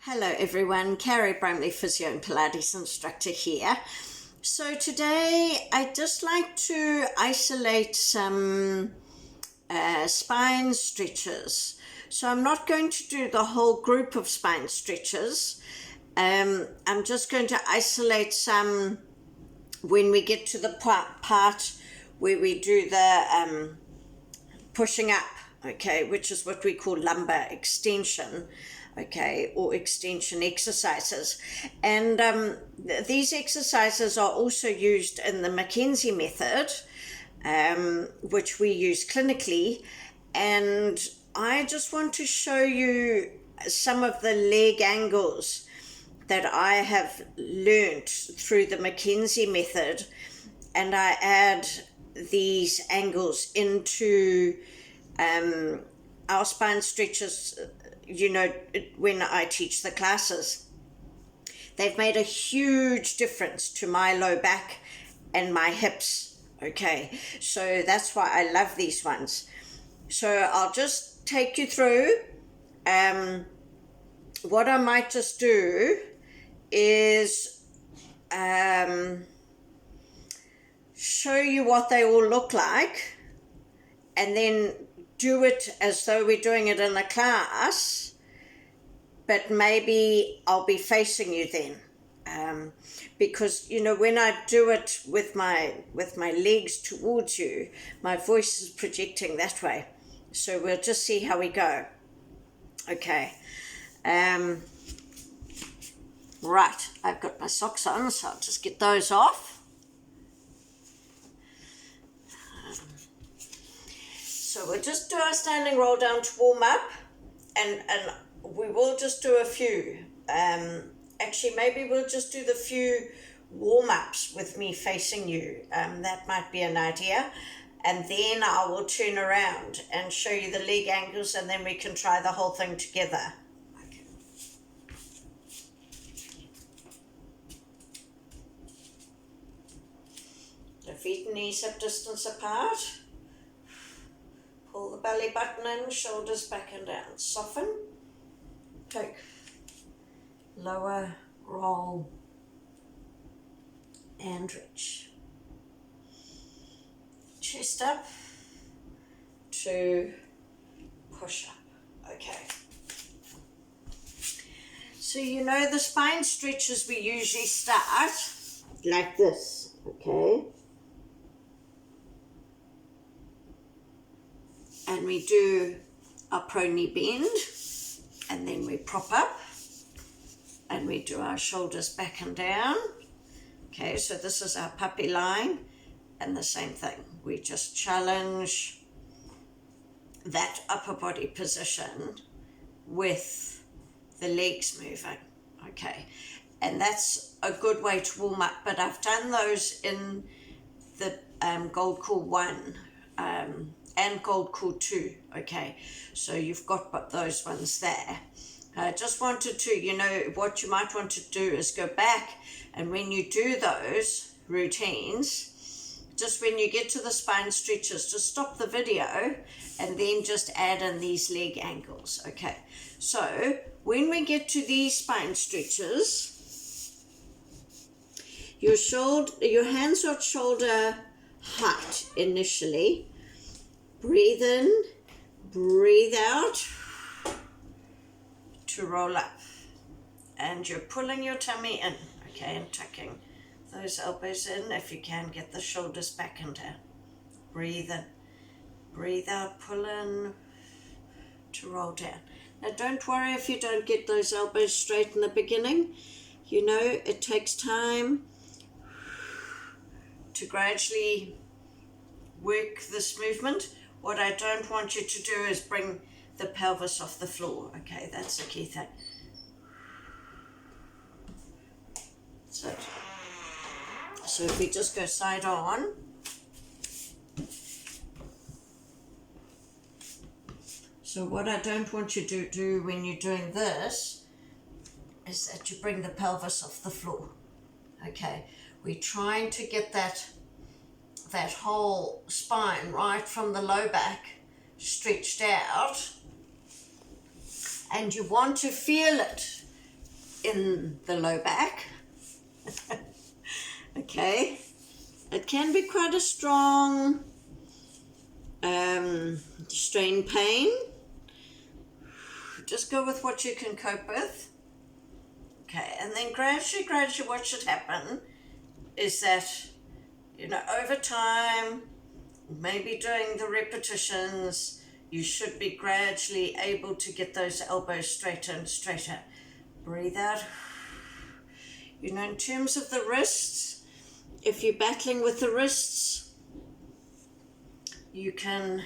Hello everyone, Carrie Bramley, physio and Pilates instructor here. So today I'd just like to isolate some spine stretches. So I'm not going to do the whole group of spine stretches. I'm just going to isolate some when we get to the part where we do the pushing up, okay, which is what we call lumbar extension, okay, or extension exercises. And these exercises are also used in the McKenzie method, which we use clinically. And I just want to show you some of the leg angles that I have learnt through the McKenzie method, and I add these angles into our spine stretches, when I teach the classes. They've made a huge difference to my low back and my hips, okay? So that's why I love these ones. So I'll just take you through. What I might just do is show you what they all look like, and then do it as though we're doing it in a class, but maybe I'll be facing you then, because when I do it with my legs towards you, my voice is projecting that way. So we'll just see how we go. Okay. Right, I've got my socks on, so I'll just get those off. So we'll just do our standing roll down to warm up, and we will just do a few. Actually, maybe we'll just do the few warm-ups with me facing you. That might be an idea. And then I will turn around and show you the leg angles, and then we can try the whole thing together. The feet and knees hip distance apart. Pull the belly button in, shoulders back and down. Soften. Take. Lower, roll, and reach. Chest up to push up. Okay. So the spine stretches, we usually start like this, okay? And we do our pro knee bend, and then we prop up, and we do our shoulders back and down. Okay, so this is our puppy line, and the same thing. We just challenge that upper body position with the legs moving. Okay, and that's a good way to warm up, but I've done those in the Gold Core 1 and Gold Core 2, okay, so you've got those ones there. I just wanted to, what you might want to do is go back, and when you do those routines, just when you get to the spine stretches, just stop the video and then just add in these leg angles, okay? So when we get to these spine stretches, your hands are at shoulder height initially. Breathe in, breathe out to roll up. And you're pulling your tummy in, okay, and tucking those elbows in. If you can, get the shoulders back and down. Breathe in, breathe out, pull in to roll down. Now don't worry if you don't get those elbows straight in the beginning. It takes time to gradually work this movement. What I don't want you to do is bring the pelvis off the floor. Okay, that's the key thing. So if we just go side on. So what I don't want you to do when you're doing this is that you bring the pelvis off the floor. Okay, we're trying to get that whole spine right from the low back stretched out, and you want to feel it in the low back. Okay, it can be quite a strong strain pain. Just go with what you can cope with. Okay, and then gradually what should happen is that, over time, maybe doing the repetitions, you should be gradually able to get those elbows straighter and straighter. Breathe out. In terms of the wrists, if you're battling with the wrists, you can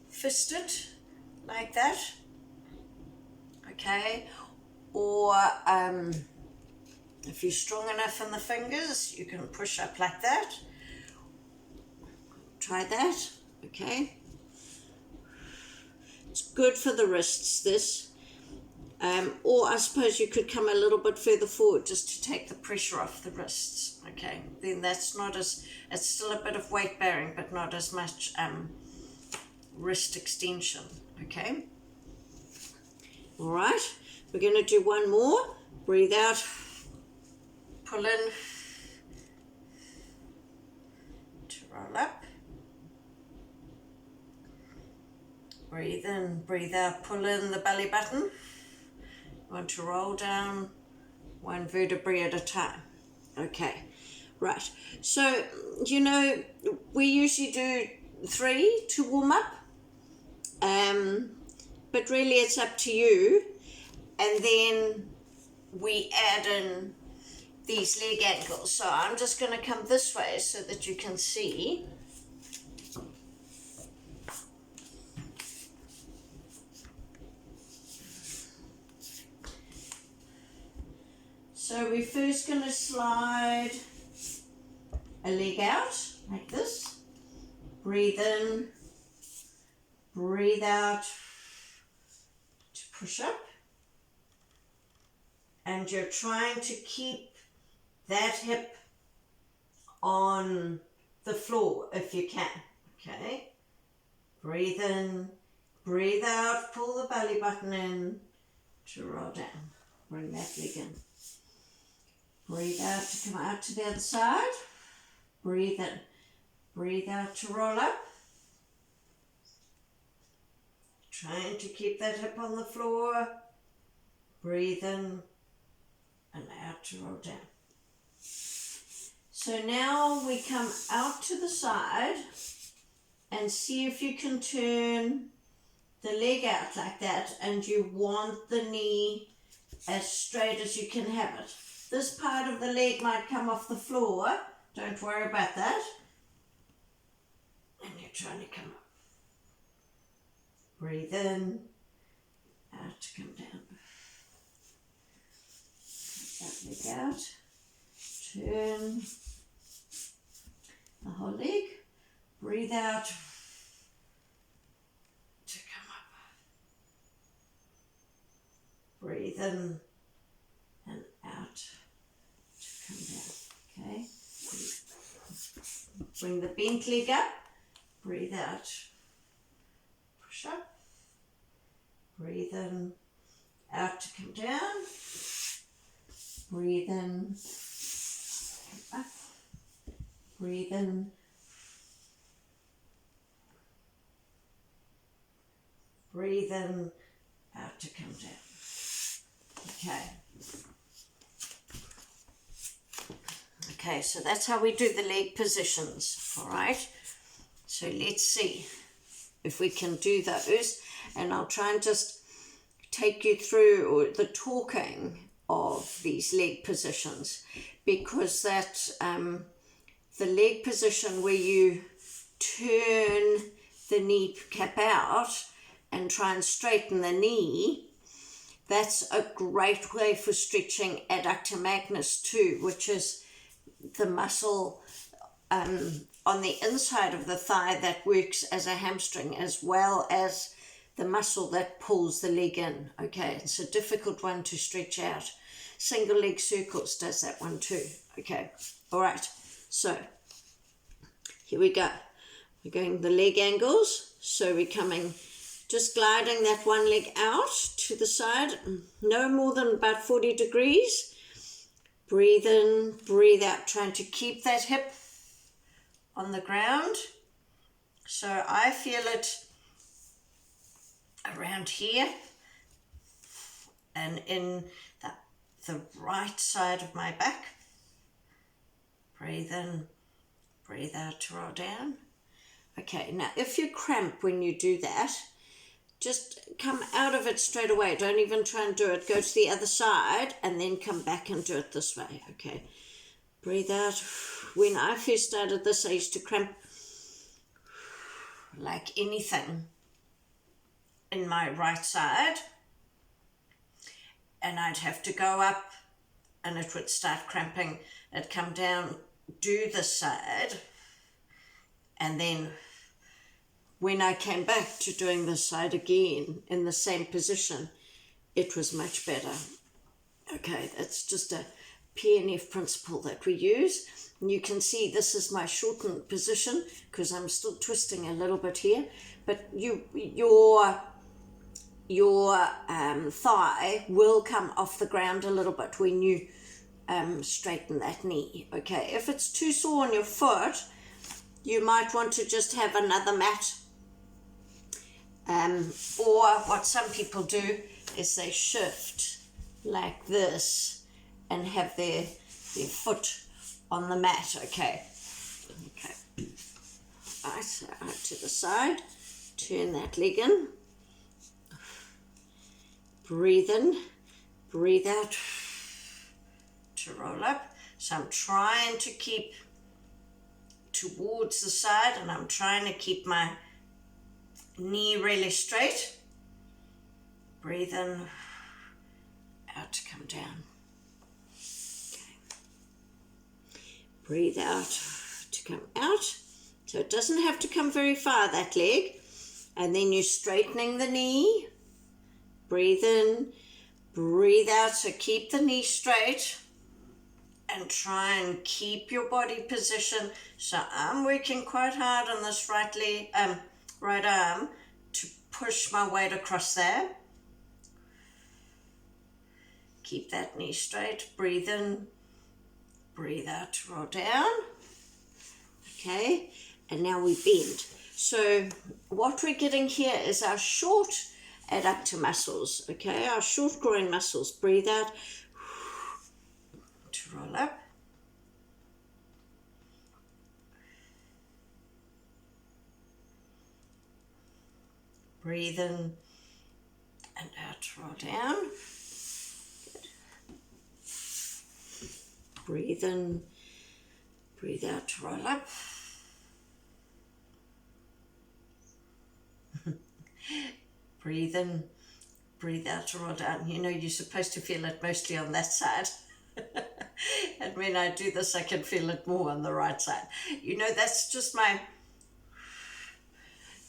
fist it like that, okay? Or if you're strong enough in the fingers, you can push up like that. Try that, okay? It's good for the wrists, this. Or I suppose you could come a little bit further forward just to take the pressure off the wrists, okay? Then that's not as, it's still a bit of weight bearing, but not as much wrist extension, okay? All right, we're going to do one more. Breathe out, pull in, to roll up. Breathe in, breathe out, pull in the belly button. Want to roll down one vertebrae at a time. Okay, right. So, we usually do 3 to warm up. But really it's up to you. And then we add in these leg angles. So I'm just going to come this way so that you can see. So we're first going to slide a leg out like this. Breathe in, breathe out to push up. And you're trying to keep that hip on the floor if you can, okay? Breathe in, breathe out, pull the belly button in to roll down. Bring that leg in. Breathe out to come out to the other side. Breathe in. Breathe out to roll up. Trying to keep that hip on the floor. Breathe in and out to roll down. So now we come out to the side and see if you can turn the leg out like that, and you want the knee as straight as you can have it. This part of the leg might come off the floor. Don't worry about that. And you're trying to come up. Breathe in, out to come down. Take that leg out. Turn the whole leg. Breathe out to come up. Breathe in and out to come down. Okay. Bring the bent leg up. Breathe out. Push up. Breathe in, out to come down. Breathe in, come up. Breathe in. Breathe in, out to come down. Okay. Okay, so that's how we do the leg positions, all right? So let's see if we can do those, and I'll try and just take you through the talking of these leg positions, because that the leg position where you turn the knee cap out and try and straighten the knee, that's a great way for stretching adductor magnus too, which is the muscle on the inside of the thigh that works as a hamstring, as well as the muscle that pulls the leg in. Okay, it's a difficult one to stretch out. Single leg circles does that one too. Okay, all right, so here we go. We're going the leg angles. So we're coming Just gliding that one leg out to the side, no more than about 40 degrees. Breathe in, breathe out, trying to keep that hip on the ground. So I feel it around here and in the right side of my back. Breathe in, breathe out to roll down. Okay, now if you cramp when you do that, just come out of it straight away. Don't even try and do it. Go to the other side and then come back and do it this way. Okay, breathe out. When I first started this, I used to cramp like anything in my right side, and I'd have to go up and it would start cramping. It'd come down, do this side, and then when I came back to doing this side again in the same position, it was much better. Okay, that's just a PNF principle that we use. And you can see this is my shortened position because I'm still twisting a little bit here, but your thigh will come off the ground a little bit when you straighten that knee. Okay, if it's too sore on your foot, you might want to just have another mat. Or what some people do is they shift like this and have their foot on the mat. Okay. Right, so out to the side, turn that leg in, breathe in, breathe out to roll up. So I'm trying to keep towards the side and I'm trying to keep my knee really straight. Breathe in, out to come down. Okay. Breathe out to come out. So it doesn't have to come very far, that leg. And then you're straightening the knee. Breathe in, breathe out. So keep the knee straight and try and keep your body position. So I'm working quite hard on this right arm to push my weight across there. Keep that knee straight. Breathe in, breathe out to roll down. Okay, and now we bend. So what we're getting here is our short adductor muscles. Okay, our short groin muscles. Breathe out to roll up. Breathe in and out to roll down. Good. Breathe in, breathe out to roll up. Breathe in, breathe out to roll down. You know, you're supposed to feel it mostly on that side. And when I do this, I can feel it more on the right side. You know, that's just my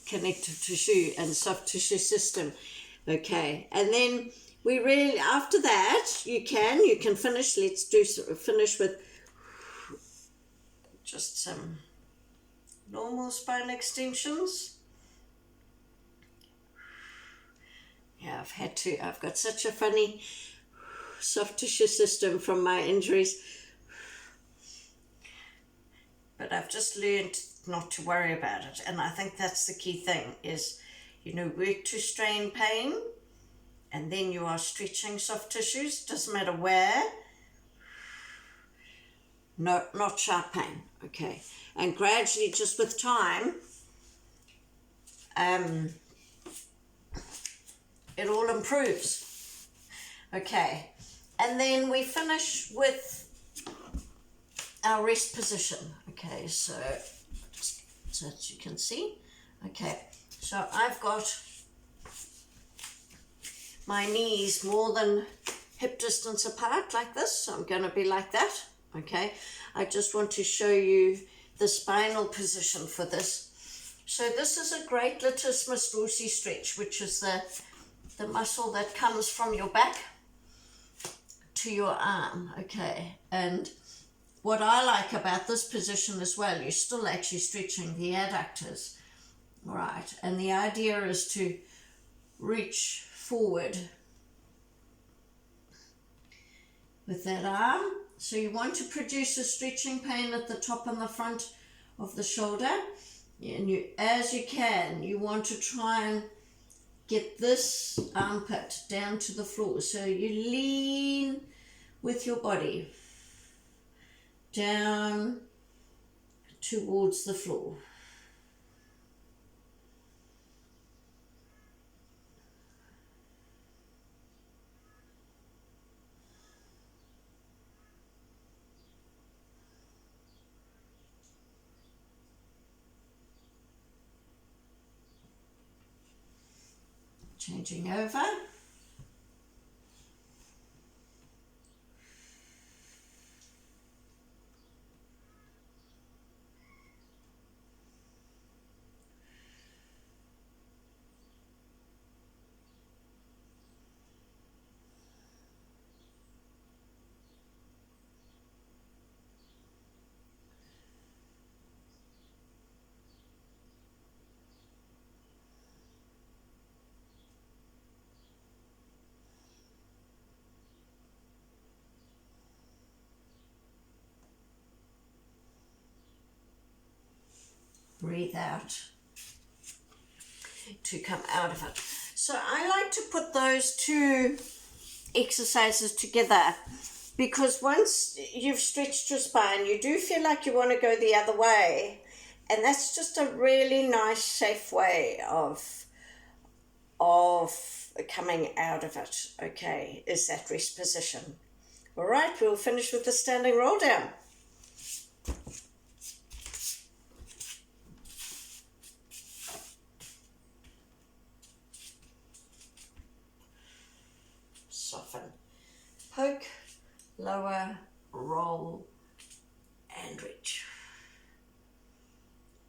connective tissue and soft tissue system. Okay, and then we really, after that, you can finish. Let's finish with just some normal spine extensions. Yeah, I've got such a funny soft tissue system from my injuries, but I've just learned not to worry about it. And I think that's the key thing is, you know, work to strain pain and then you are stretching soft tissues, doesn't matter where. No, not sharp pain. Okay, and gradually, just with time, it all improves. Okay, and then we finish with our rest position. Okay, so just so that you can see. Okay, so I've got my knees more than hip distance apart like this, so I'm going to be like that. Okay, I just want to show you the spinal position for this. So this is a great latissimus dorsi stretch, which is the muscle that comes from your back to your arm. Okay, and what I like about this position as well, you're still actually stretching the adductors, right? And the idea is to reach forward with that arm. So you want to produce a stretching pain at the top and the front of the shoulder, and you, as you can, you want to try and get this armpit down to the floor. So you lean with your body down towards the floor. Changing over. Breathe out to come out of it. So I like to put those two exercises together, because once you've stretched your spine, you do feel like you want to go the other way, and that's just a really nice, safe way of coming out of it. Okay, is that rest position. All right, we'll finish with the standing roll down. Soften, poke, lower, roll, and reach.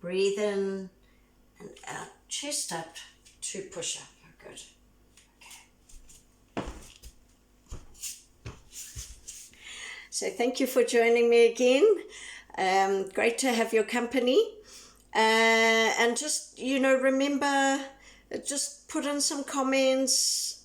Breathe in and out, chest up to push up. Good. Okay. So thank you for joining me again. Great to have your company. And just, remember, just put in some comments.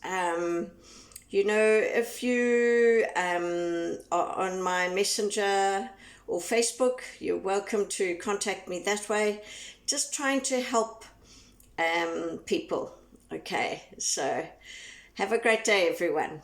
If you are on my Messenger or Facebook, you're welcome to contact me that way. Just trying to help people. Okay, so have a great day, everyone.